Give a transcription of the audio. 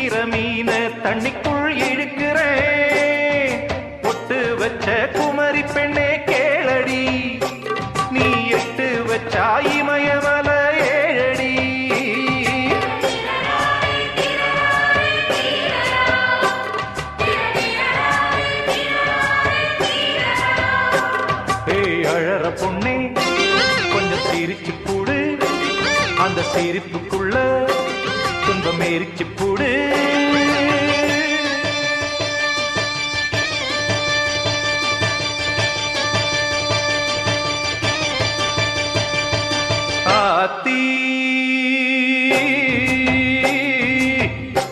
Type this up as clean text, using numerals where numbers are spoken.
பிடிக்கிற மீன தண்ணிக்குள் இழுக்கிறேன். பொட்டு வச்ச குமரி பெண்ணே கேளடி, நீ எட்டு வச்சா இமயமல ஏழடி. ஏய் அழற பொண்ணே கொஞ்சம் சிரிச்சு கூடு, அந்த சிரிப்புக்குள்ள துன்பம் எரிச்சு போடு.